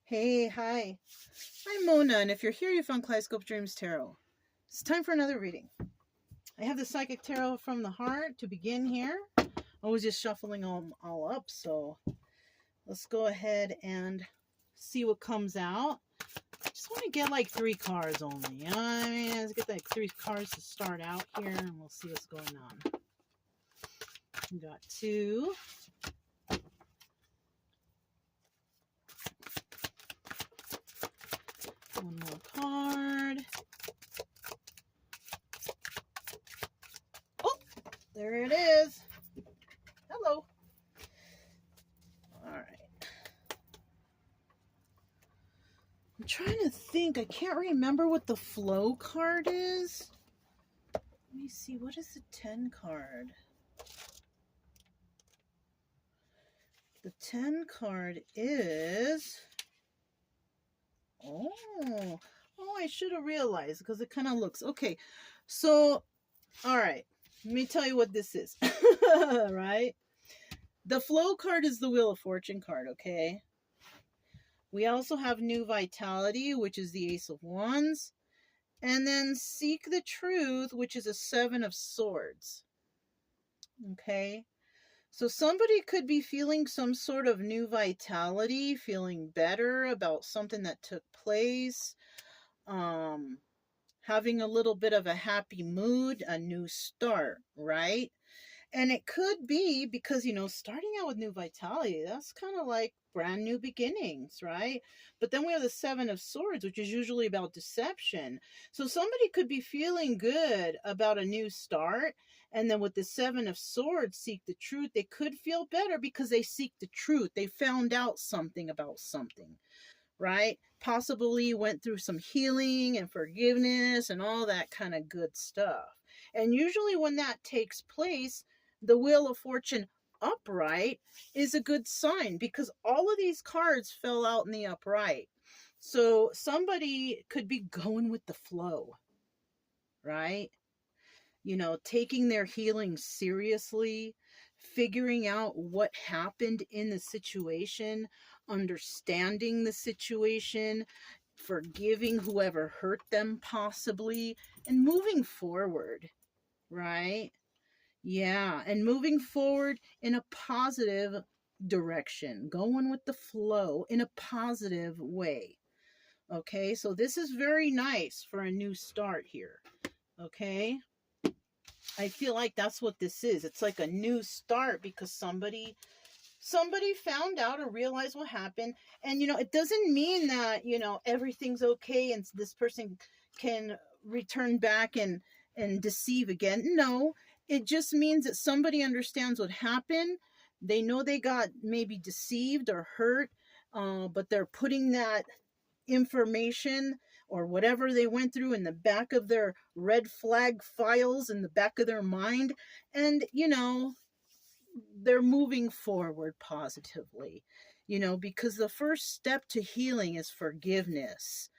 Hey, hi. I'm Mona, and if you're here, you found Kaleidoscope Dreams Tarot. It's time for another reading. I have the Psychic Tarot from the Heart to begin here. I was just shuffling them all up, so let's go ahead and see what comes out. I just want to get like 3 cards only. You know what I mean? Let's get like 3 cards to start out here, and we'll see what's going on. We got 2. One more card. Oh, there it is. Hello. All right. I'm trying to think. I can't remember what the flow card is. Let me see. What is the 10 card? The 10 card is... Oh, I should have realized because it kind of looks... Okay, so, all right. Let me tell you what this is. Right? The flow card is the Wheel of Fortune card, okay? We also have New Vitality, which is the Ace of Wands. And then Seek the Truth, which is a 7 of Swords. Okay? So somebody could be feeling some sort of new vitality, feeling better about something that took place, having a little bit of a happy mood, a new start, right? And it could be because, starting out with new vitality, that's kind of like brand new beginnings, right? But then we have the 7 of Swords, which is usually about deception. So somebody could be feeling good about a new start. And then with the 7 of Swords, seek the truth, they could feel better because they seek the truth. They found out something about something, right? Possibly went through some healing and forgiveness and all that kind of good stuff. And usually when that takes place, the Wheel of Fortune upright is a good sign because all of these cards fell out in the upright. So somebody could be going with the flow, right? Taking their healing seriously, figuring out what happened in the situation, understanding the situation, forgiving whoever hurt them possibly, and moving forward, right? Yeah, and moving forward in a positive direction, going with the flow in a positive way. Okay, so this is very nice for a new start here. Okay, I feel like that's what this is. It's like a new start because somebody found out or realized what happened. And it doesn't mean that everything's okay and this person can return back and deceive again. No, it just means that somebody understands what happened. They know they got maybe deceived or hurt, but they're putting that information or whatever they went through in the back of their red flag files in the back of their mind. And they're moving forward positively, because the first step to healing is forgiveness,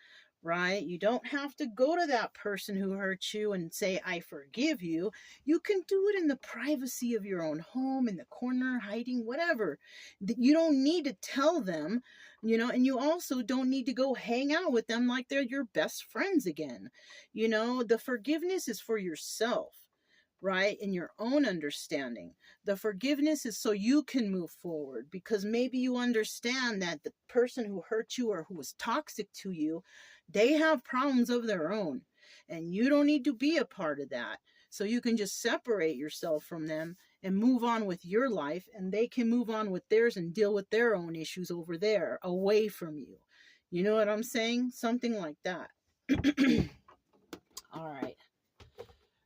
right? You don't have to go to that person who hurt you and say, I forgive you. You can do it in the privacy of your own home, in the corner, hiding, whatever. You don't need to tell them, and you also don't need to go hang out with them like they're your best friends again. The forgiveness is for yourself, right? In your own understanding. The forgiveness is so you can move forward because maybe you understand that the person who hurt you or who was toxic to you, they have problems of their own and you don't need to be a part of that. So you can just separate yourself from them and move on with your life, and they can move on with theirs and deal with their own issues over there away from you. You know what I'm saying? Something like that. All right.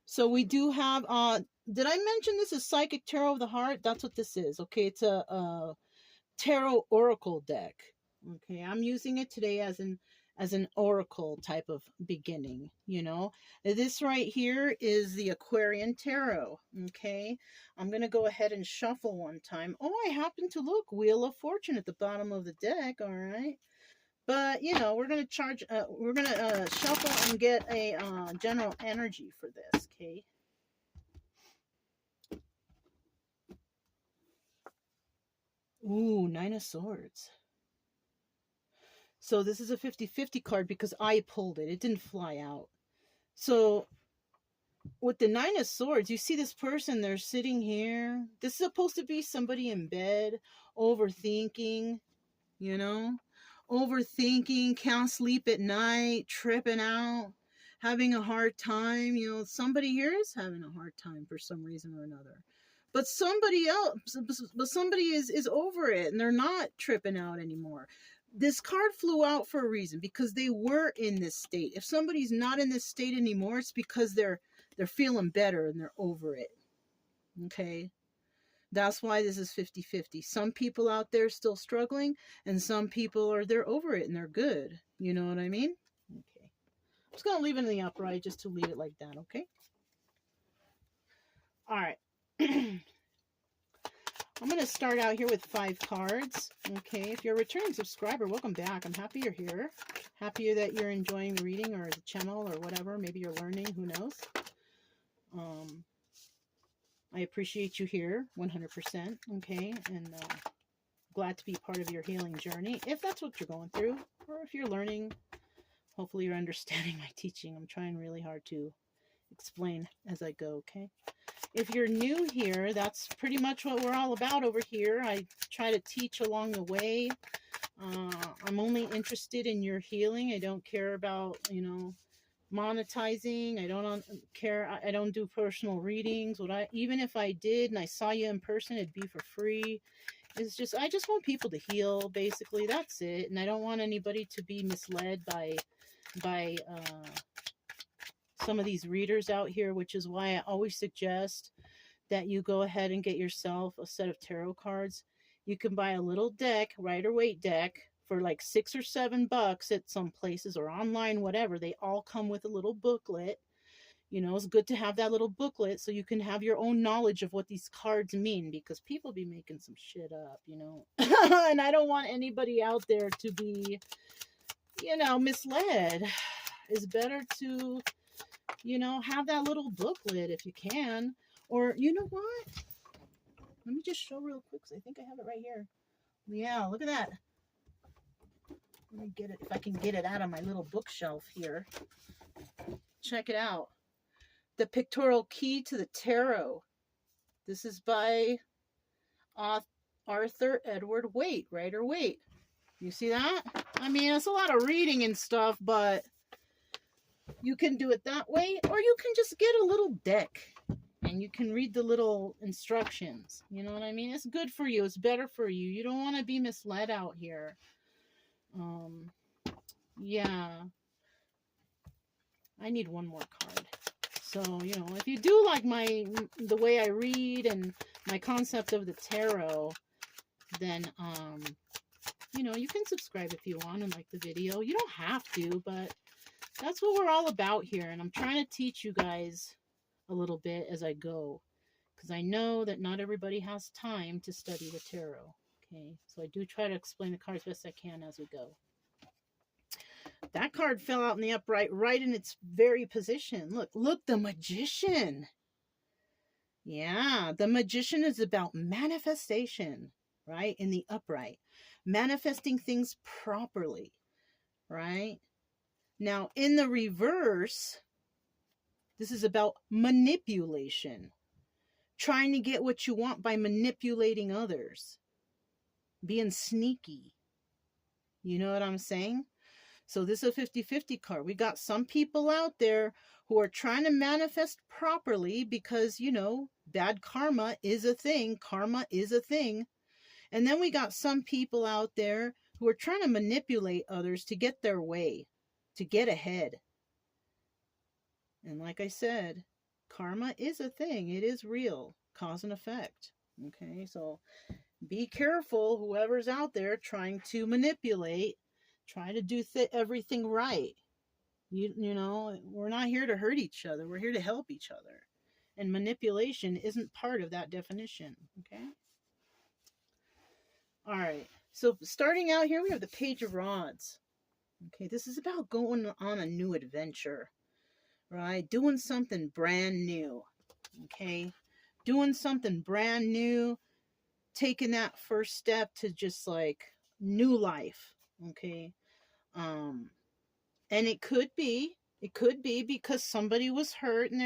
So we do have, did I mention this is Psychic Tarot of the Heart? That's what this is. Okay, it's a tarot oracle deck. Okay, I'm using it today as an oracle type of beginning, This right here is the Aquarian Tarot, okay? I'm going to go ahead and shuffle one time. Oh, I happen to look Wheel of Fortune at the bottom of the deck, all right? But, we're going to shuffle and get a general energy for this, okay? Ooh, 9 of Swords. So this is a 50-50 card because I pulled it. It didn't fly out. So with the Nine of Swords, you see this person, they're sitting here. This is supposed to be somebody in bed, overthinking, you know, overthinking, can't sleep at night, tripping out, having a hard time. You know, somebody here is having a hard time for some reason or another. But somebody else, but somebody is over it and they're not tripping out anymore. This card flew out for a reason because they were in this state. If somebody's not in this state anymore, it's because they're feeling better and they're over it. Okay? That's why this is 50-50. Some people out there still struggling, and some people they're over it and they're good. You know what I mean? Okay. I'm just going to leave it in the upright just to leave it like that, okay? All right. I'm going to start out here with 5 cards. Okay, if you're a returning subscriber, welcome back. I'm happy you're here. Happy that you're enjoying the reading or the channel or whatever. Maybe you're learning, who knows? I appreciate you here 100%, okay? And glad to be part of your healing journey, if that's what you're going through, or if you're learning. Hopefully you're understanding my teaching. I'm trying really hard to explain as I go, okay? If you're new here, that's pretty much what we're all about over here. I try to teach along the way. I'm only interested in your healing. I don't care about, you know, monetizing. I don't care. I don't do personal readings. Even if I did and I saw you in person, it'd be for free. It's just, I just want people to heal, basically. That's it. And I don't want anybody to be misled by some of these readers out here, which is why I always suggest that you go ahead and get yourself a set of tarot cards. You can buy a little deck, Rider-Waite deck, for like $6 or $7 at some places or online, whatever. They all come with a little booklet. You know, it's good to have that little booklet so you can have your own knowledge of what these cards mean, because people be making some shit up, you know. And I don't want anybody out there to be, you know, misled. It's better to, you know, have that little booklet if you can. Or, you know what? Let me just show real quick, because I think I have it right here. Yeah, look at that. Let me get it, if I can get it out of my little bookshelf here. Check it out. The Pictorial Key to the Tarot. This is by Arthur Edward Waite, Rider-Waite. You see that? I mean, it's a lot of reading and stuff, but you can do it that way, or you can just get a little deck and you can read the little instructions. You know what I mean? It's good for you. It's better for you. You don't want to be misled out here. Yeah. I need one more card. So, you know, if you do like the way I read and my concept of the tarot, then, you know, you can subscribe if you want and like the video. You don't have to, but that's what we're all about here. And I'm trying to teach you guys a little bit as I go, because I know that not everybody has time to study the tarot. Okay, so I do try to explain the cards best I can as we go. That card fell out in the upright, right in its very position. Look, the Magician. Yeah, the Magician is about manifestation, right? In the upright. Manifesting things properly, right? Now, in the reverse, this is about manipulation. Trying to get what you want by manipulating others. Being sneaky. You know what I'm saying? So this is a 50-50 card. We got some people out there who are trying to manifest properly because, you know, bad karma is a thing. Karma is a thing. And then we got some people out there who are trying to manipulate others to get their way, to get ahead. And like I said, karma is a thing. It is real. Cause and effect. Okay, so be careful, whoever's out there trying to manipulate. Try to do everything right. You know, we're not here to hurt each other. We're here to help each other. And manipulation isn't part of that definition. Okay? All right. So starting out here, we have the Page of Rods. Okay, this is about going on a new adventure. Right? Doing something brand new. Okay? Doing something brand new. Taking that first step to just like new life. Okay? Um, and it could be because somebody was hurt and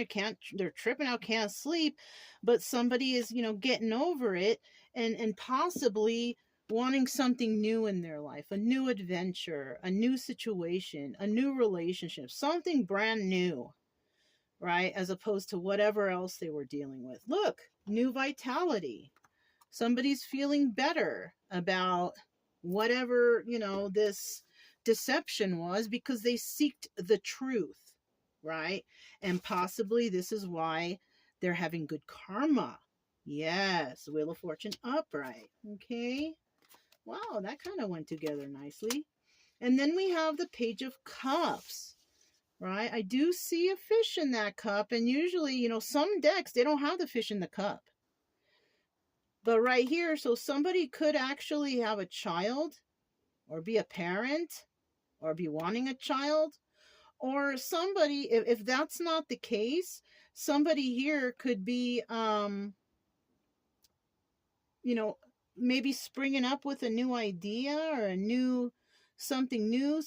they're tripping out, can't sleep, but somebody is, getting over it, and possibly wanting something new in their life, a new adventure, a new situation, a new relationship, something brand new, right? As opposed to whatever else they were dealing with. Look, new vitality. Somebody's feeling better about whatever, this deception was, because they seeked the truth, right? And possibly this is why they're having good karma. Yes, Wheel of Fortune upright. Okay. Wow, that kind of went together nicely. And then we have the Page of Cups, right? I do see a fish in that cup, and usually, some decks, they don't have the fish in the cup. But right here, so somebody could actually have a child, or be a parent, or be wanting a child, or somebody, if that's not the case, somebody here could be, you know, maybe springing up with a new idea, or something new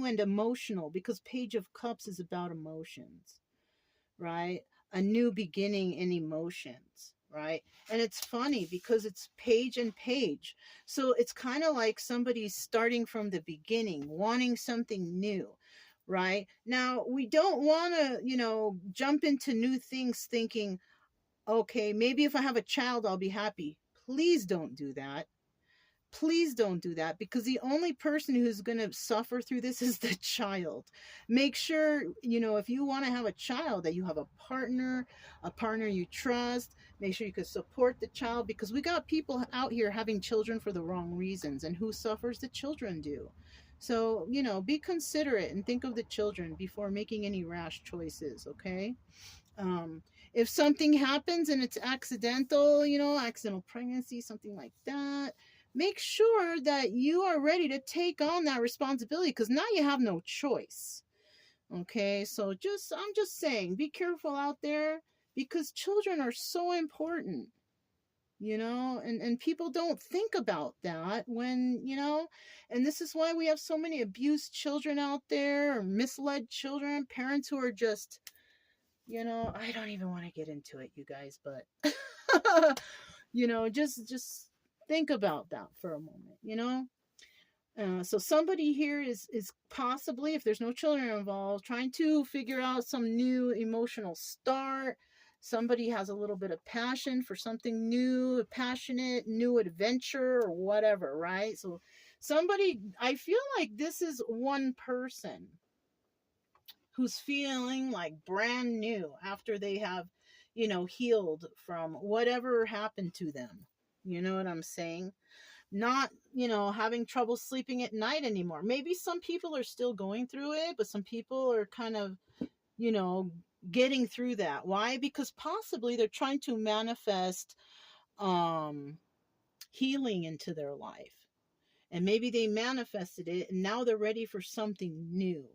and emotional, because Page of Cups is about emotions, right? A new beginning in emotions, right? And it's funny because it's page and page. So it's kind of like somebody's starting from the beginning, wanting something new, right? Now, we don't want to, jump into new things thinking, okay, maybe if I have a child, I'll be happy. Please don't do that. Please don't do that, because the only person who's going to suffer through this is the child. Make sure, if you want to have a child, that you have a partner you trust. Make sure you can support the child, because we got people out here having children for the wrong reasons, and who suffers? The children do. So, be considerate and think of the children before making any rash choices, okay? um if something happens and it's accidental, accidental pregnancy, something like that, make sure that you are ready to take on that responsibility, because now you have no choice. Okay, so I'm just saying, be careful out there, because children are so important, and people don't think about that when, and this is why we have so many abused children out there, or misled children, parents who are just, I don't even want to get into it, you guys, but just think about that for a moment. So somebody here is possibly, if there's no children involved, trying to figure out some new emotional start. Somebody has a little bit of passion for something new, a passionate new adventure, or whatever, right? So somebody, I feel like this is one person who's feeling like brand new after they have, healed from whatever happened to them. You know what I'm saying? Not, having trouble sleeping at night anymore. Maybe some people are still going through it, but some people are kind of, you know, getting through that. Why? Because possibly they're trying to manifest healing into their life. And maybe they manifested it and now they're ready for something new,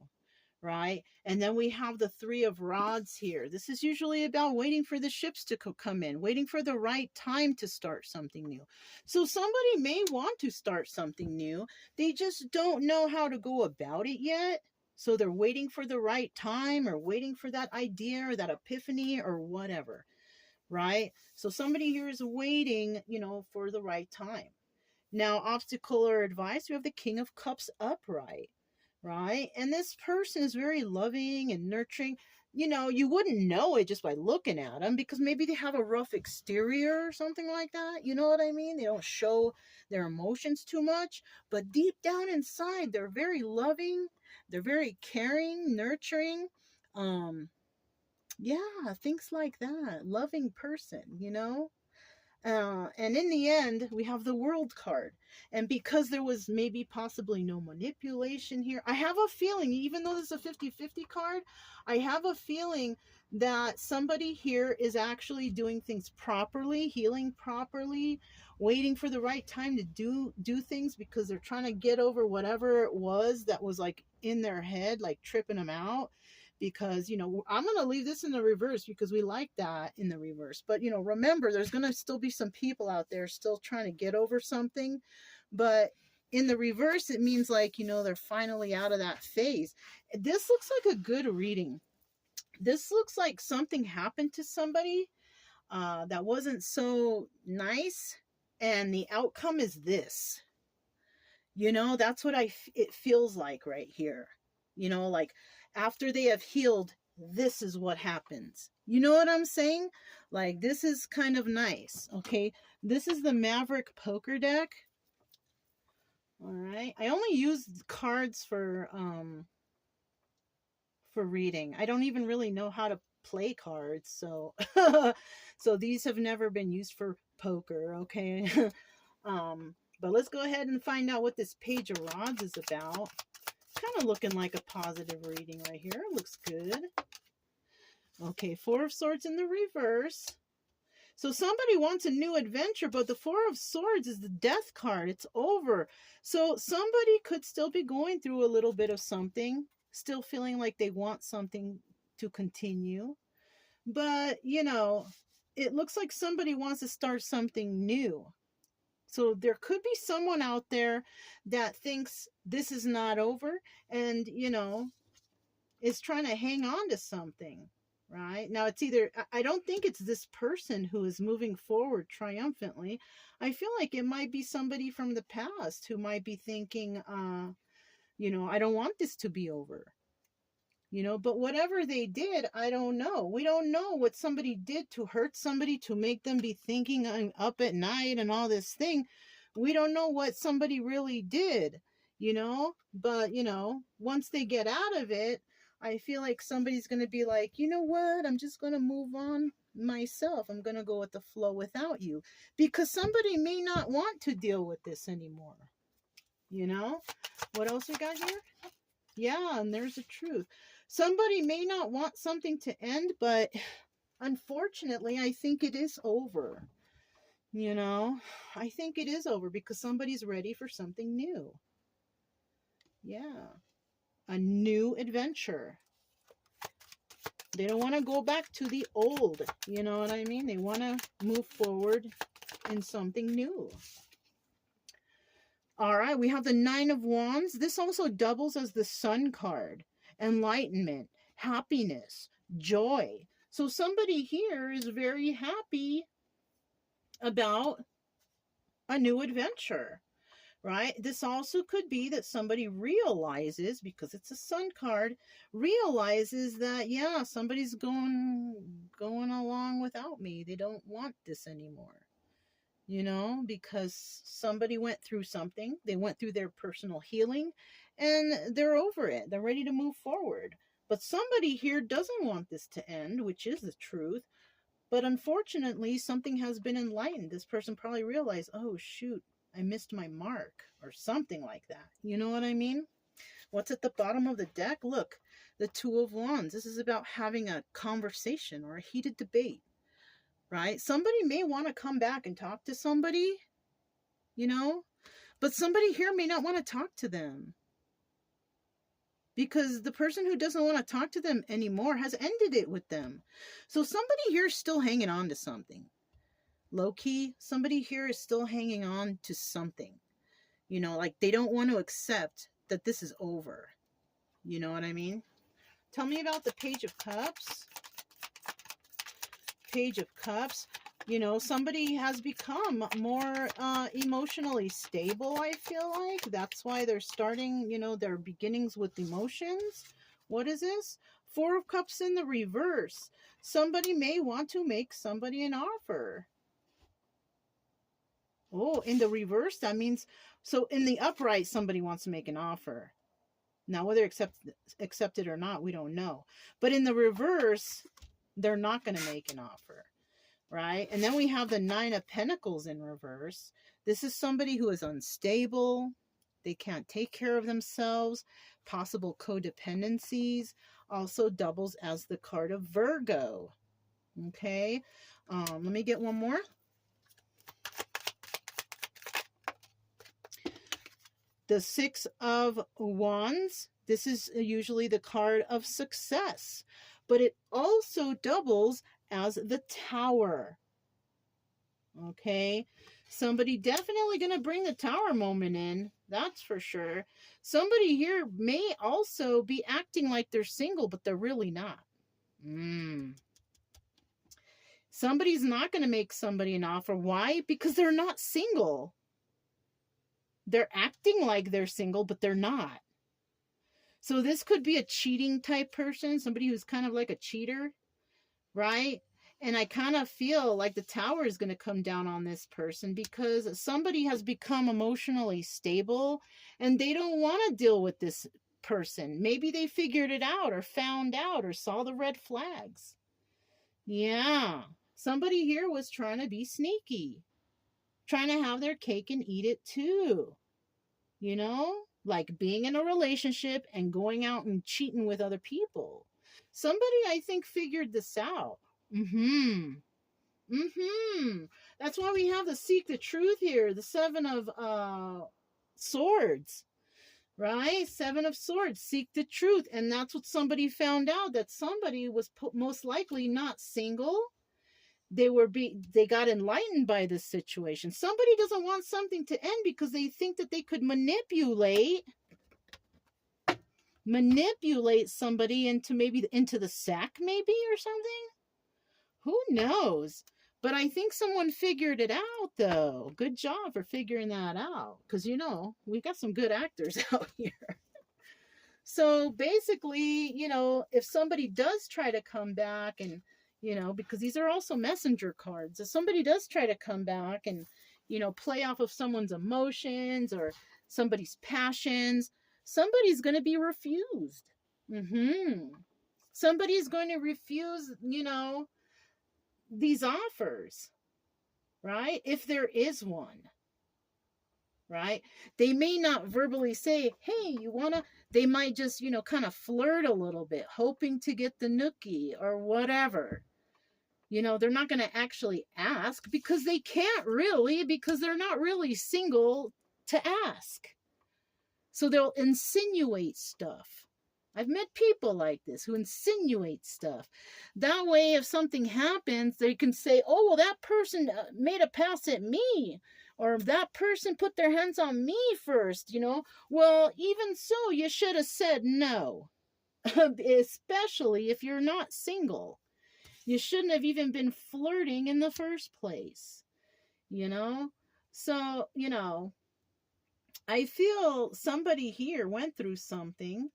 right? And then we have the Three of Rods here. This is usually about waiting for the ships to come in, waiting for the right time to start something new. So somebody may want to start something new. They just don't know how to go about it yet. So they're waiting for the right time, or waiting for that idea or that epiphany or whatever, right? So somebody here is waiting, for the right time. Now, obstacle or advice, we have the King of Cups upright, right? And this person is very loving and nurturing. You wouldn't know it just by looking at them, because maybe they have a rough exterior or something like that. You know what I mean? They don't show their emotions too much, but deep down inside, they're very loving. They're very caring, nurturing. Yeah, things like that. Loving person. And in the end, we have the World card. And because there was maybe possibly no manipulation here, I have a feeling, even though this is a 50-50 card, I have a feeling that somebody here is actually doing things properly, healing properly, waiting for the right time to do things, because they're trying to get over whatever it was that was like in their head, like tripping them out. Because I'm going to leave this in the reverse, because we like that in the reverse. But remember, there's going to still be some people out there still trying to get over something. But in the reverse, it means like, you know, they're finally out of that phase. This looks like a good reading. This looks like something happened to somebody that wasn't so nice, and the outcome is this. You know, that's what it feels like right here. You know, like after they have healed, this is what happens. You know what I'm saying? Like, this is kind of nice. Okay, this is the Maverick poker deck. All right, I only use cards for reading. I don't even really know how to play cards, so so these have never been used for poker. Okay. But let's go ahead and find out what this Page of Rods is about. Kind of looking like a positive reading right here. Looks good. Okay, Four of Swords in the reverse. So somebody wants a new adventure, but the Four of Swords is the Death card. It's over. So somebody could still be going through a little bit of something, still feeling like they want something to continue. But, you know, it looks like somebody wants to start something new. So there could be someone out there that thinks this is not over and, you know, is trying to hang on to something, right? Now, it's either, I don't think it's this person who is moving forward triumphantly. I feel like it might be somebody from the past who might be thinking, you know, I don't want this to be over. You know, but whatever they did, I don't know. We don't know what somebody did to hurt somebody, to make them be thinking I'm up at night and all this thing. We don't know what somebody really did, you know, but, you know, once they get out of it, I feel like somebody's going to be like, you know what, I'm just going to move on myself. I'm going to go with the flow without you, because somebody may not want to deal with this anymore. You know, what else we got here? Yeah, and there's the truth. Somebody may not want something to end, but unfortunately, I think it is over. You know, I think it is over because somebody's ready for something new. Yeah, a new adventure. They don't want to go back to the old. You know what I mean? They want to move forward in something new. All right, we have the Nine of Wands. This also doubles as the Sun card. Enlightenment, happiness, joy. So somebody here is very happy about a new adventure, right? This also could be that somebody realizes, because it's a Sun card, realizes that, yeah, somebody's going along without me. They don't want this anymore. You know, because somebody went through something, they went through their personal healing, and they're over it. They're ready to move forward. But somebody here doesn't want this to end, which is the truth. But unfortunately, something has been enlightened. This person probably realized, oh, shoot, I missed my mark, or something like that. You know what I mean? What's at the bottom of the deck? Look, the Two of Wands. This is about having a conversation or a heated debate. Right? Somebody may want to come back and talk to somebody, you know, but somebody here may not want to talk to them because the person who doesn't want to talk to them anymore has ended it with them. So somebody here is still hanging on to something. Low key, somebody here is still hanging on to something. You know, like they don't want to accept that this is over. You know what I mean? Tell me about the Page of Cups. Page of Cups. You know, somebody has become more emotionally stable, I feel like. That's why they're starting, you know, their beginnings with emotions. What is this? Four of Cups in the reverse. Somebody may want to make somebody an offer. Oh, in the reverse, that means, so in the upright, somebody wants to make an offer. Now, whether accept it or not, we don't know. But in the reverse, they're not going to make an offer. Right? And then we have the Nine of Pentacles in reverse. This is somebody who is unstable. They can't take care of themselves. Possible codependencies. Also doubles as the card of Virgo. Okay. Let me get one more. The Six of Wands. This is usually the card of success. But it also doubles as the Tower. Okay, somebody definitely going to bring the Tower moment in. That's for sure. Somebody here may also be acting like they're single, but they're really not. Mm. Somebody's not going to make somebody an offer. Why? Because they're not single. They're acting like they're single, but they're not. So this could be a cheating type person, somebody who's kind of like a cheater, right? And I kind of feel like the tower is going to come down on this person because somebody has become emotionally stable and they don't want to deal with this person. Maybe they figured it out or found out or saw the red flags. Yeah. Somebody here was trying to be sneaky, trying to have their cake and eat it too. You know, like being in a relationship and going out and cheating with other people. Somebody, I think, figured this out. Mm-hmm. Mm-hmm. That's why we have the seek the truth here, the seven of swords, right? Seven of swords, seek the truth. And that's what somebody found out, that somebody was most likely not single. They got enlightened by this situation. Somebody doesn't want something to end because they think that they could manipulate somebody into maybe into the sack, maybe, or something. Who knows? But I think someone figured it out, though. Good job for figuring that out, because we got some good actors out here. So basically, if somebody does try to come back and, because these are also messenger cards, if somebody does try to come back and, play off of someone's emotions or somebody's passions, somebody's going to be refused. Mm-hmm. Somebody's going to refuse, these offers, right? If there is one. Right? They may not verbally say, hey, you wanna, they might just, kind of flirt a little bit, hoping to get the nookie or whatever. They're not going to actually ask because they can't really, because they're not really single to ask. So they'll insinuate stuff. I've met people like this who insinuate stuff. That way, if something happens, they can say, oh, well, that person made a pass at me. Or that person put their hands on me first, Well, even so, you should have said no. Especially if you're not single. You shouldn't have even been flirting in the first place, So, I feel somebody here went through something.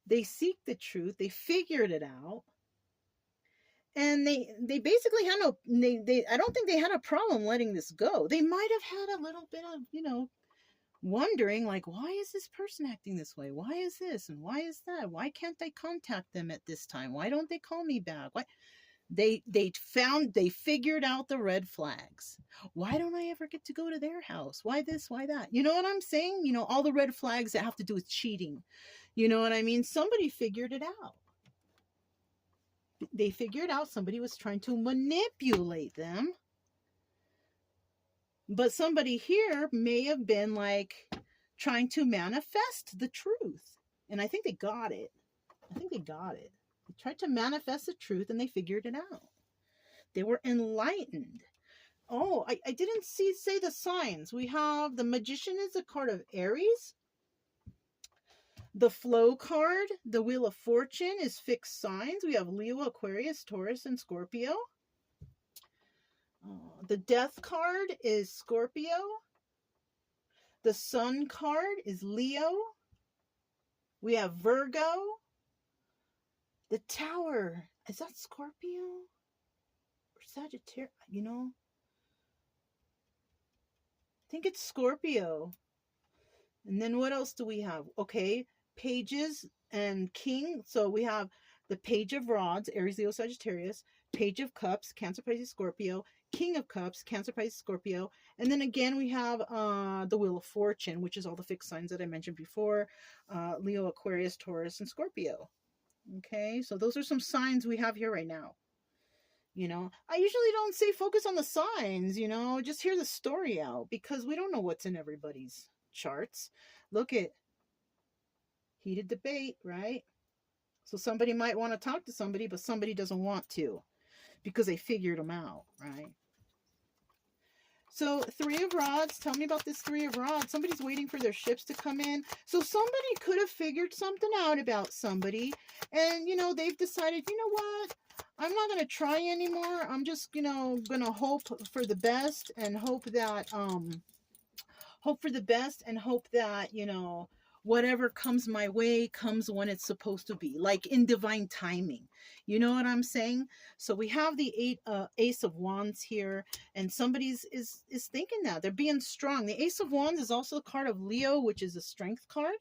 They seek the truth. They figured it out. And they basically had no, they I don't think they had a problem letting this go. They might have had a little bit of, wondering, like, why is this person acting this way? Why is this? And why is that? Why can't I contact them at this time? Why don't they call me back? Why? They figured out the red flags. Why don't I ever get to go to their house? Why this? Why that? You know what I'm saying? All the red flags that have to do with cheating. You know what I mean? Somebody figured it out. They figured out somebody was trying to manipulate them. But somebody here may have been like trying to manifest the truth. And I think they got it. They tried to manifest the truth and they figured it out. They were enlightened. Oh, I didn't say the signs. We have the Magician is a card of Aries. The Flow card, the Wheel of Fortune, is fixed signs. We have Leo, Aquarius, Taurus, and Scorpio. The Death card is Scorpio. The Sun card is Leo. We have Virgo. The Tower, is that Scorpio or Sagittarius? I think it's Scorpio. And then what else do we have? Okay, Pages and King. So we have the Page of Rods, Aries, Leo, Sagittarius. Page of Cups, Cancer, Pisces, Scorpio. King of Cups, Cancer, Pisces, Scorpio. And then again we have the Wheel of Fortune, which is all the fixed signs that I mentioned before. Leo, Aquarius, Taurus, and Scorpio. Okay, so those are some signs we have here right now. I usually don't say focus on the signs, just hear the story out because we don't know what's in everybody's charts. Look at heated debate, right? So somebody might want to talk to somebody, but somebody doesn't want to because they figured them out, right? So 3 of Rods, tell me about this 3 of Rods. Somebody's waiting for their ships to come in. So somebody could have figured something out about somebody. And, you know, they've decided, you know what? I'm not going to try anymore. I'm just, you know, going to hope for the best and hope that, you know, whatever comes my way comes when it's supposed to be, like in divine timing. You know what I'm saying? So we have the Ace of Wands here, and somebody's is thinking that they're being strong. The Ace of Wands is also a card of Leo, which is a strength card.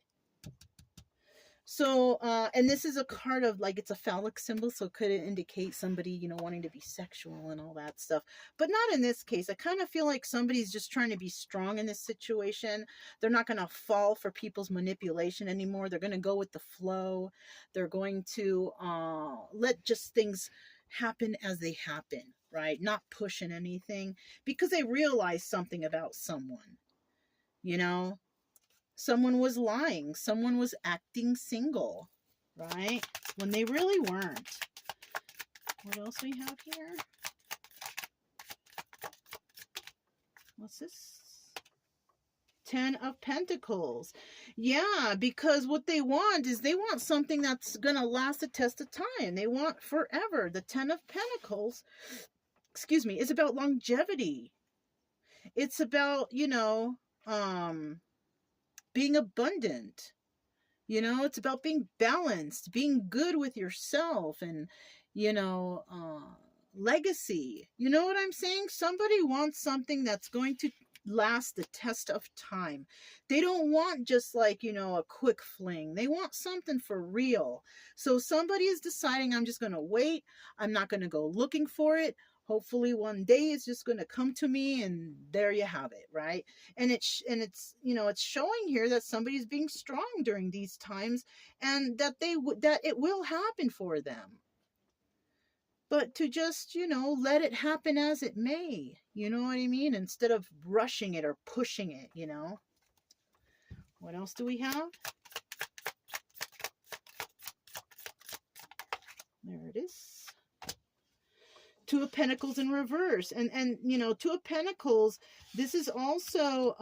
So, and this is a card of, like, it's a phallic symbol, so it could indicate somebody, you know, wanting to be sexual and all that stuff. But not in this case. I kind of feel like somebody's just trying to be strong in this situation. They're not going to fall for people's manipulation anymore. They're going to go with the flow. They're going to let just things happen as they happen, right? Not pushing anything because they realize something about someone, you know? Someone was lying. Someone was acting single, right? When they really weren't. What else we have here? What's this? 10 of Pentacles. Yeah, because what they want is they want something that's going to last the test of time. They want forever. The 10 of Pentacles, excuse me, is about longevity. It's about, you know, being abundant. You know, it's about being balanced, being good with yourself, and, you know, legacy. You know what I'm saying? Somebody wants something that's going to last the test of time. They don't want just, like, you know, a quick fling. They want something for real. So somebody is deciding, I'm just going to wait. I'm not going to go looking for it. Hopefully one day it's just going to come to me, and there you have it, right? And it's you know, it's showing here that somebody's being strong during these times, and that that it will happen for them. But to just, you know, let it happen as it may, you know what I mean? Instead of rushing it or pushing it, you know. What else do we have? There it is. 2 of Pentacles in reverse. And you know, 2 of Pentacles, this is also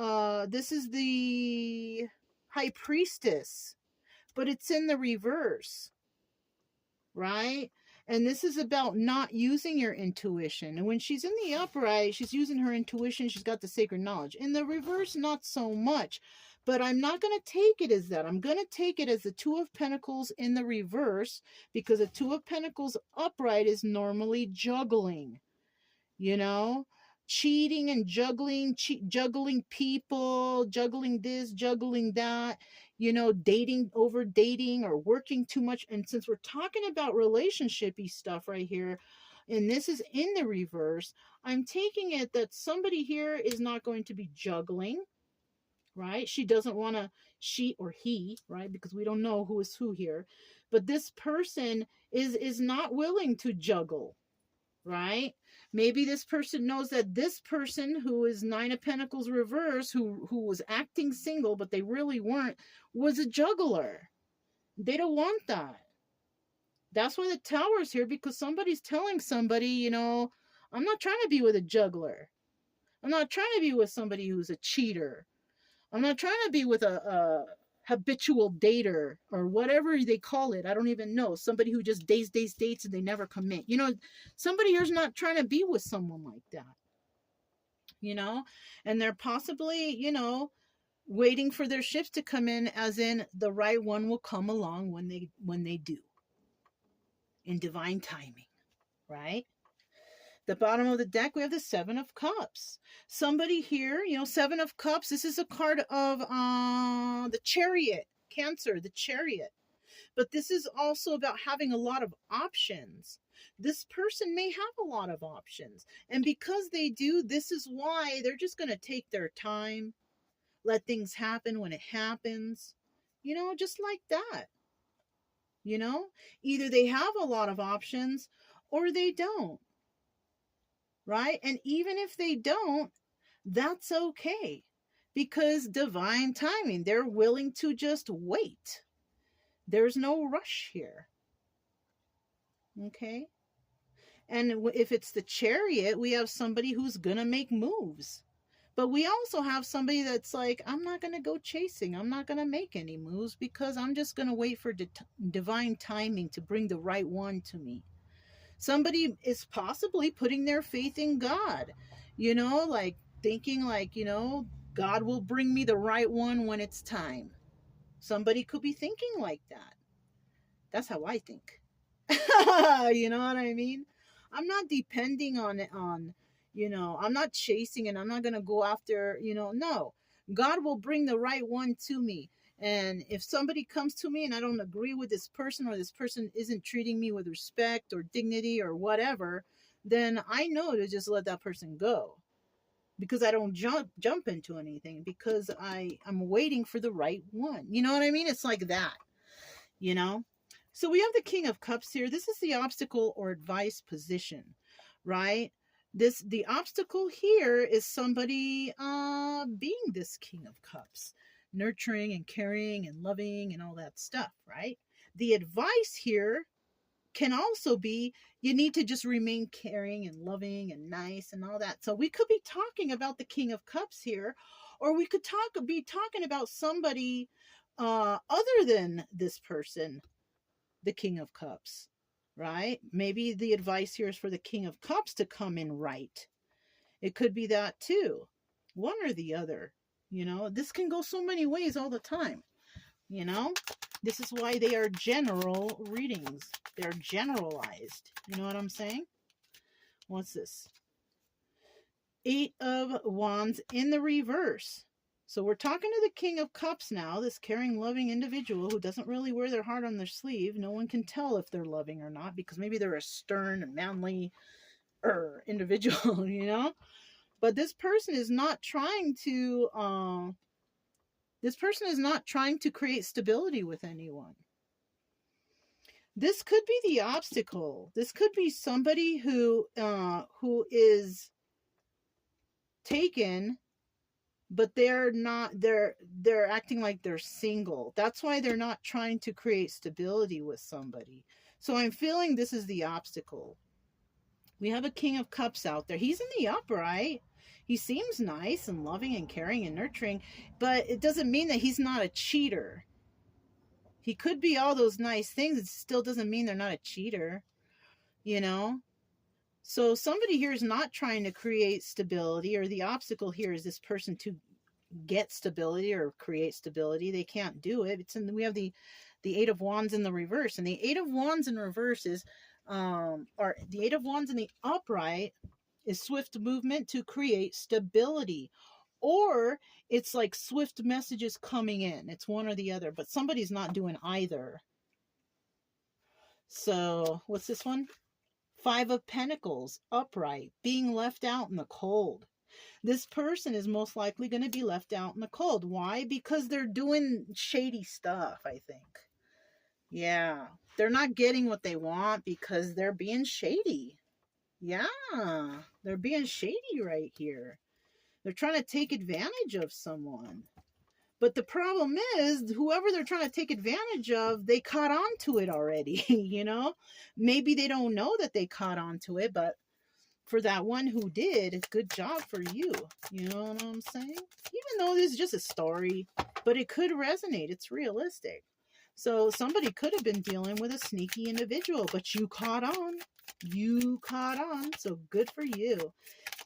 this is the High Priestess, but it's in the reverse, right? And this is about not using your intuition. And when she's in the upright, she's using her intuition. She's got the sacred knowledge. In the reverse, not so much. But I'm not going to take it as that. I'm going to take it as the 2 of Pentacles in the reverse, because the 2 of Pentacles upright is normally juggling, you know, cheating and juggling, juggling people, juggling this, juggling that, you know, dating, over dating, or working too much. And since we're talking about relationshipy stuff right here, and this is in the reverse, I'm taking it that somebody here is not going to be juggling, right? She doesn't want to, she or he, right? Because we don't know who is who here. But this person is not willing to juggle, right? Maybe this person knows that this person who is 9 of Pentacles reverse, who was acting single, but they really weren't, was a juggler. They don't want that. That's why the Tower's here, because somebody's telling somebody, you know, I'm not trying to be with a juggler. I'm not trying to be with somebody who's a cheater. I'm not trying to be with a habitual dater, or whatever they call it. I don't even know. Somebody who just dates and they never commit. You know, somebody here's not trying to be with someone like that. You know, and they're possibly, you know, waiting for their ships to come in, as in the right one will come along when they do, in divine timing, right? The bottom of the deck, we have the 7 of Cups. Somebody here, you know, 7 of Cups, this is a card of the Chariot, Cancer, the Chariot. But this is also about having a lot of options. This person may have a lot of options. And because they do, this is why they're just going to take their time, let things happen when it happens, you know, just like that. You know, either they have a lot of options or they don't. Right? And even if they don't, that's okay, because divine timing, they're willing to just wait. There's no rush here. Okay? And if it's the Chariot, we have somebody who's gonna make moves. But we also have somebody that's like, I'm not going to go chasing. I'm not going to make any moves because I'm just going to wait for divine timing to bring the right one to me. Somebody is possibly putting their faith in God, like thinking like, God will bring me the right one when it's time. Somebody could be thinking like that. That's how I think. You know what I mean? I'm not depending on I'm not chasing and I'm not going to go after, no. God will bring the right one to me. And if somebody comes to me and I don't agree with this person, or this person isn't treating me with respect or dignity or whatever, then I know to just let that person go, because I don't jump into anything, because I'm waiting for the right one. You know what I mean? It's like that, you know? So we have the King of Cups here. This is the obstacle or advice position, right? The obstacle here is somebody being this King of Cups, nurturing and caring and loving and all that stuff, right? The advice here can also be, you need to just remain caring and loving and nice and all that. So we could be talking about the King of Cups here, or we could be talking about somebody other than this person, the King of Cups, right? Maybe the advice here is for the King of Cups to come in right. It could be that too. One or the other. This can go so many ways all the time. This is why they are general readings. They're generalized. You know what I'm saying? What's this? 8 of Wands in the reverse. So we're talking to the King of Cups now, this caring, loving individual who doesn't really wear their heart on their sleeve. No one can tell if they're loving or not, because maybe they're a stern and manly individual, But this person is not trying to create stability with anyone. This could be the obstacle. This could be somebody who is taken, but they're not, they're acting like they're single. That's why they're not trying to create stability with somebody. So I'm feeling this is the obstacle. We have a King of Cups out there. He's in the upright. He seems nice and loving and caring and nurturing, but it doesn't mean that he's not a cheater. He could be all those nice things. It still doesn't mean they're not a cheater, So somebody here is not trying to create stability, or the obstacle here is this person to get stability or create stability. They can't do it. We have the 8 of Wands in the reverse, and the 8 of Wands in reverse is, or the 8 of Wands in the upright is swift movement to create stability, or it's like swift messages coming in. It's one or the other, but somebody's not doing either. So what's this one? 5 of Pentacles, upright, being left out in the cold. This person is most likely going to be left out in the cold. Why? Because they're doing shady stuff, I think. Yeah, they're not getting what they want because they're being shady. Yeah, they're being shady right here. They're trying to take advantage of someone. But the problem is, whoever they're trying to take advantage of, they caught on to it already, Maybe they don't know that they caught on to it, but for that one who did, good job for you. You know what I'm saying? Even though this is just a story, but it could resonate. It's realistic. So somebody could have been dealing with a sneaky individual, but you caught on. You caught on. So good for you.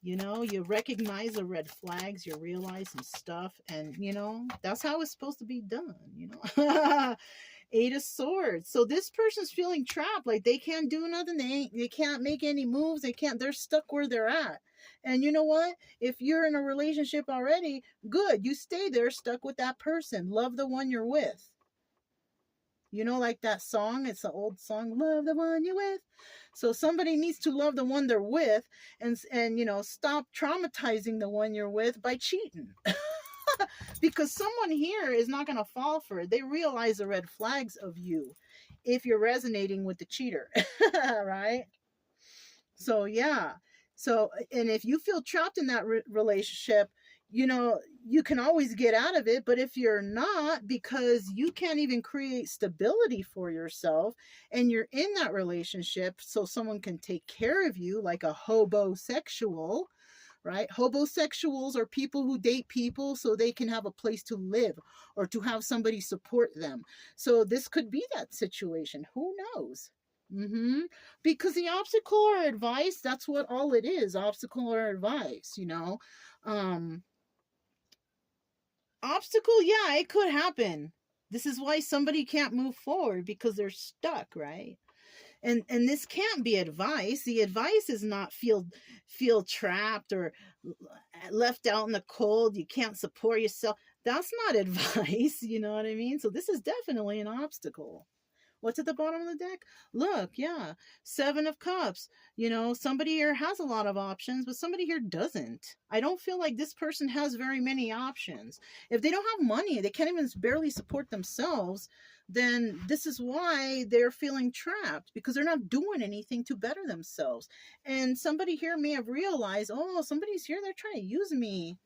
You recognize the red flags, you realize some stuff, and, that's how it's supposed to be done, 8 of Swords. So this person's feeling trapped, like they can't do nothing. They can't make any moves. They're stuck where they're at. And you know what? If you're in a relationship already, good. You stay there stuck with that person. Love the one you're with. Like that song, it's an old song, love the one you're with. So somebody needs to love the one they're with, and stop traumatizing the one you're with by cheating. Because someone here is not going to fall for it. They realize the red flags of you if you're resonating with the cheater. Right? So yeah. So, and if you feel trapped in that relationship, you can always get out of it. But if you're not, because you can't even create stability for yourself, and you're in that relationship so someone can take care of you like a hobosexual, right? Hobosexuals are people who date people so they can have a place to live or to have somebody support them. So this could be that situation. Who knows? Mm-hmm. Because the obstacle or advice, that's what all it is, obstacle or advice, you know. Um, Obstacle, yeah, it could happen. This is why somebody can't move forward because they're stuck, right? And this can't be advice. The advice is not feel trapped or left out in the cold. You can't support yourself. That's not advice. You know what I mean? So this is definitely an obstacle. What's at the bottom of the deck? Look, yeah, Seven of Cups. You know, somebody here has a lot of options, but somebody here doesn't. I don't feel like this person has very many options. If they don't have money, they can't even barely support themselves, then this is why they're feeling trapped because they're not doing anything to better themselves. And somebody here may have realized, oh, somebody's here, they're trying to use me.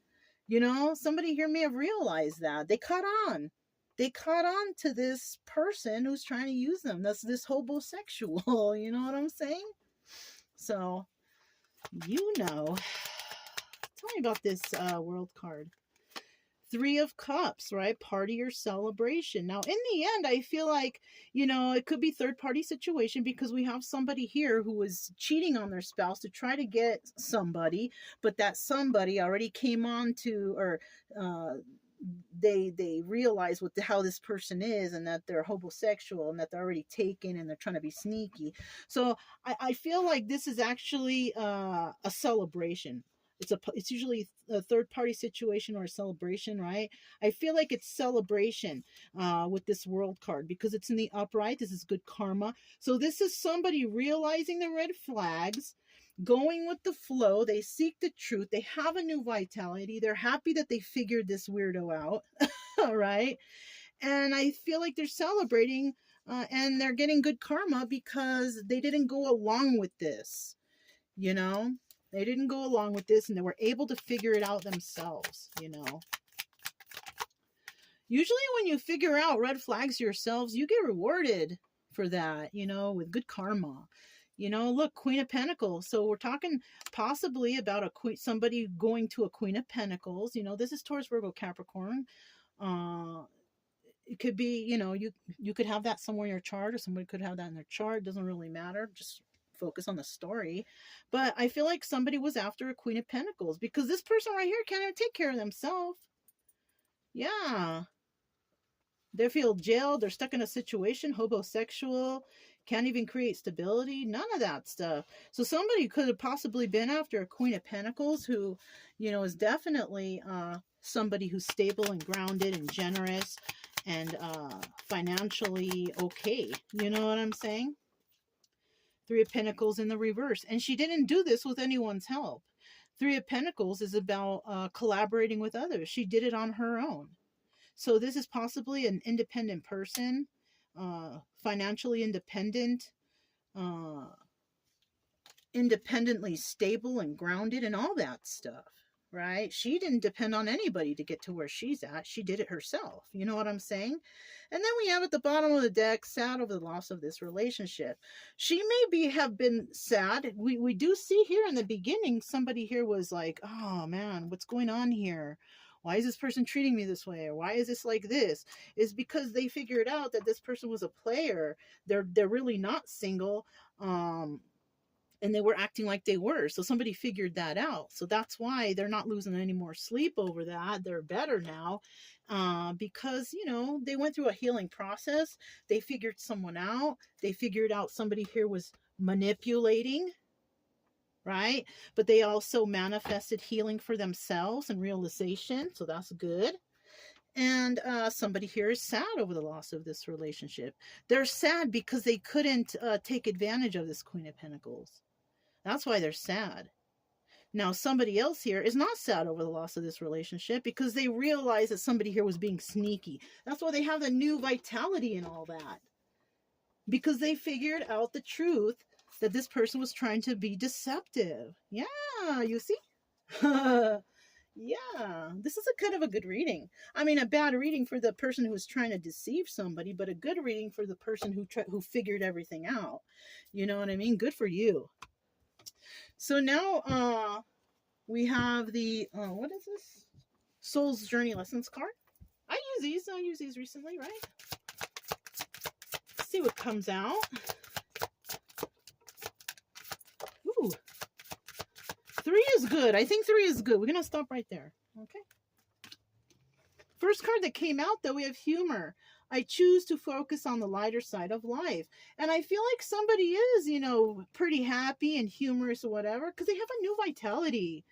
You know, somebody here may have realized that. They caught on. They caught on to this person who's trying to use them. That's this hobosexual. You know what I'm saying? So, you know. Tell me about this world card. Three of Cups, right? Party or celebration. Now, in the end, I feel like, you know, it could be third party situation because we have somebody here who was cheating on their spouse to try to get somebody, but that somebody already came on to, or they realize how this person is and that they're homosexual and that they're already taken and they're trying to be sneaky. So I feel like this is actually a celebration. It's usually a third party situation or a celebration, right? I feel like it's celebration with this world card because it's in the upright. This is good karma. So this is somebody realizing the red flags, going with the flow. They seek the truth. They have a new vitality. They're happy that they figured this weirdo out. All right. And I feel like they're celebrating and they're getting good karma because they didn't go along with this, you know? They didn't go along with this and they were able to figure it out themselves, you know. Usually when you figure out red flags yourselves, you get rewarded for that, you know, with good karma. You know, look, Queen of Pentacles. So we're talking possibly about somebody going to a Queen of Pentacles. You know, this is Taurus, Virgo, Capricorn. It could be, you know, you could have that somewhere in your chart or somebody could have that in their chart. It doesn't really matter. Just focus on the story. But I feel like somebody was after a Queen of Pentacles because this person right here can't even take care of themselves. Yeah. They feel jailed. They're stuck in a situation, hobosexual, can't even create stability. None of that stuff. So somebody could have possibly been after a Queen of Pentacles who, you know, is definitely somebody who's stable and grounded and generous and financially okay. You know what I'm saying? Three of Pentacles in the reverse. And she didn't do this with anyone's help. Three of Pentacles is about collaborating with others. She did it on her own. So this is possibly an independent person, financially independent, uh, independently stable and grounded and all that stuff, right? She didn't depend on anybody to get to where she's at. She did it herself. You know what I'm saying? And then we have at the bottom of the deck, sad over the loss of this relationship. She have been sad. We do see here in the beginning, somebody here was like, oh man, what's going on here? Why is this person treating me this way? Or why is this like this? Is because they figured out that this person was a player. They're really not single. And they were acting like they were. So somebody figured that out. So that's why they're not losing any more sleep over that. They're better now because, you know, they went through a healing process. They figured someone out. They figured out somebody here was manipulating, right? But they also manifested healing for themselves and realization. So that's good. And somebody here is sad over the loss of this relationship. They're sad because they couldn't take advantage of this Queen of Pentacles. That's why they're sad. Now, somebody else here is not sad over the loss of this relationship because they realize that somebody here was being sneaky. That's why they have a new vitality and all that. Because they figured out the truth that this person was trying to be deceptive. Yeah, you see? Yeah, this is a kind of a good reading. I mean, a bad reading for the person who was trying to deceive somebody, but a good reading for the person who figured everything out. You know what I mean? Good for you. So now, We have the, what is this? Soul's Journey Lessons card. I use these recently, right? Let's see what comes out. Ooh. 3 is good. I think 3 is good. We're going to stop right there. Okay. First card that came out, though, we have humor. I choose to focus on the lighter side of life. And I feel like somebody is, pretty happy and humorous or whatever, because they have a new vitality.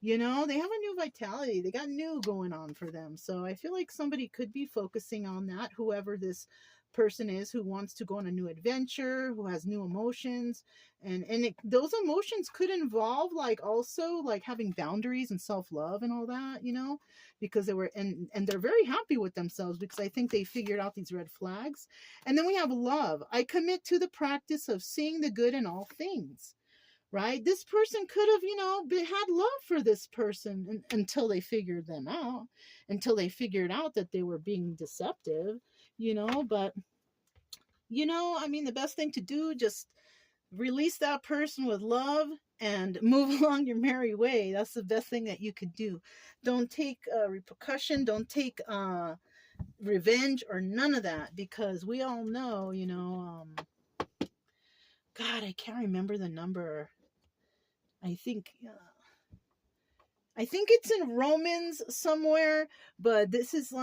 They have a new vitality. They got new going on for them. So I feel like somebody could be focusing on that, whoever this person is who wants to go on a new adventure, who has new emotions. And those emotions could involve also having boundaries and self-love and all that, because they were, and they're very happy with themselves because I think they figured out these red flags. And then we have love. I commit to the practice of seeing the good in all things. Right? This person could have, had love for this person until they figured them out, until they figured out that they were being deceptive, but, the best thing to do, just release that person with love and move along your merry way. That's the best thing that you could do. Don't take repercussion. Don't take revenge or none of that, because we all know, God, I can't remember the number. I think it's in Romans somewhere, but this is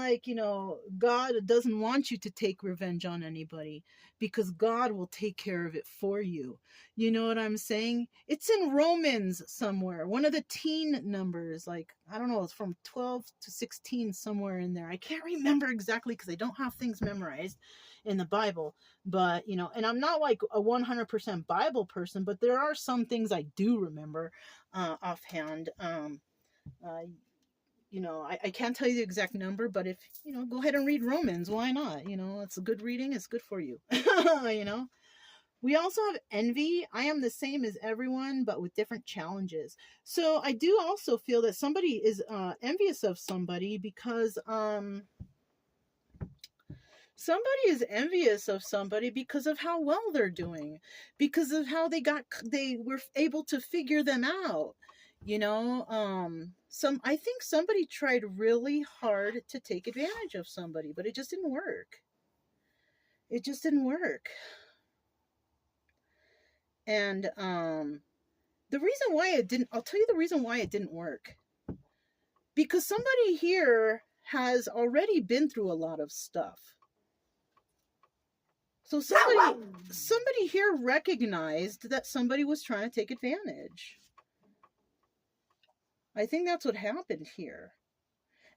God doesn't want you to take revenge on anybody because God will take care of it for you. You know what I'm saying? It's in Romans somewhere. One of the teen numbers, I don't know, it's from 12 to 16, somewhere in there. I can't remember exactly because I don't have things memorized in the Bible, but, and I'm not a 100% Bible person, but there are some things I do remember offhand. I can't tell you the exact number, but if, go ahead and read Romans. Why not? It's a good reading. It's good for you. We also have envy. I am the same as everyone, but with different challenges. So I do also feel that somebody is envious of somebody because somebody is envious of somebody because of how well they're doing, because of how they were able to figure them out. I think somebody tried really hard to take advantage of somebody, but it just didn't work. It just didn't work. And the reason why I'll tell you the reason why it didn't work. Because somebody here has already been through a lot of stuff. So somebody here recognized that somebody was trying to take advantage. I think that's what happened here.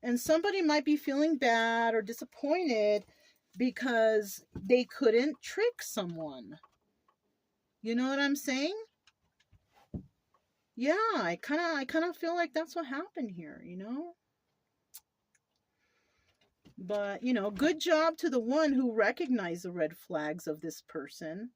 And somebody might be feeling bad or disappointed because they couldn't trick someone. You know what I'm saying? Yeah, I kind of feel like that's what happened here, But, good job to the one who recognized the red flags of this person.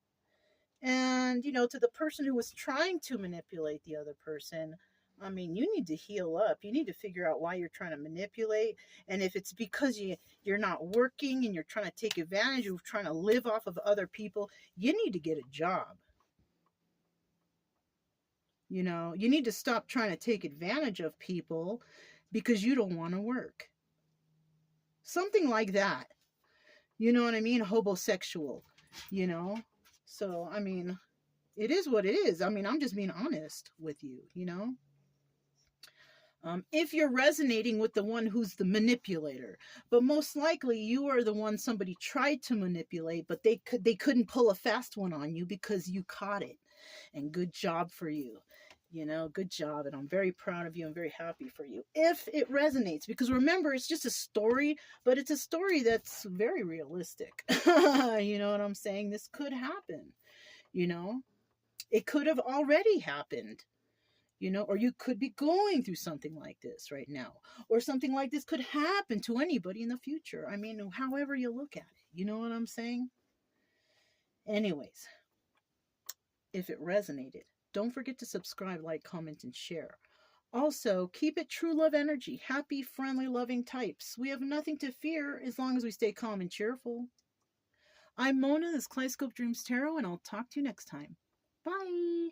And, to the person who was trying to manipulate the other person, you need to heal up. You need to figure out why you're trying to manipulate. And if it's because you're not working and you're trying to take advantage of trying to live off of other people, you need to get a job. You need to stop trying to take advantage of people because you don't want to work. Something like that. You know what I mean? Hobosexual, So, it is what it is. I'm just being honest with you, If you're resonating with the one who's the manipulator, but most likely you are the one somebody tried to manipulate, but they couldn't pull a fast one on you because you caught it. And good job for you. Good job. And I'm very proud of you. I'm very happy for you. If it resonates, because remember, it's just a story, but it's a story that's very realistic. You know what I'm saying? This could happen, It could have already happened, or you could be going through something like this right now, or something like this could happen to anybody in the future. However you look at it, you know what I'm saying? Anyways, if it resonated, don't forget to subscribe, like, comment, and share. Also, keep it true love energy. Happy, friendly, loving types. We have nothing to fear as long as we stay calm and cheerful. I'm Mona, this is Kaleidoscope Dreams Tarot, and I'll talk to you next time. Bye!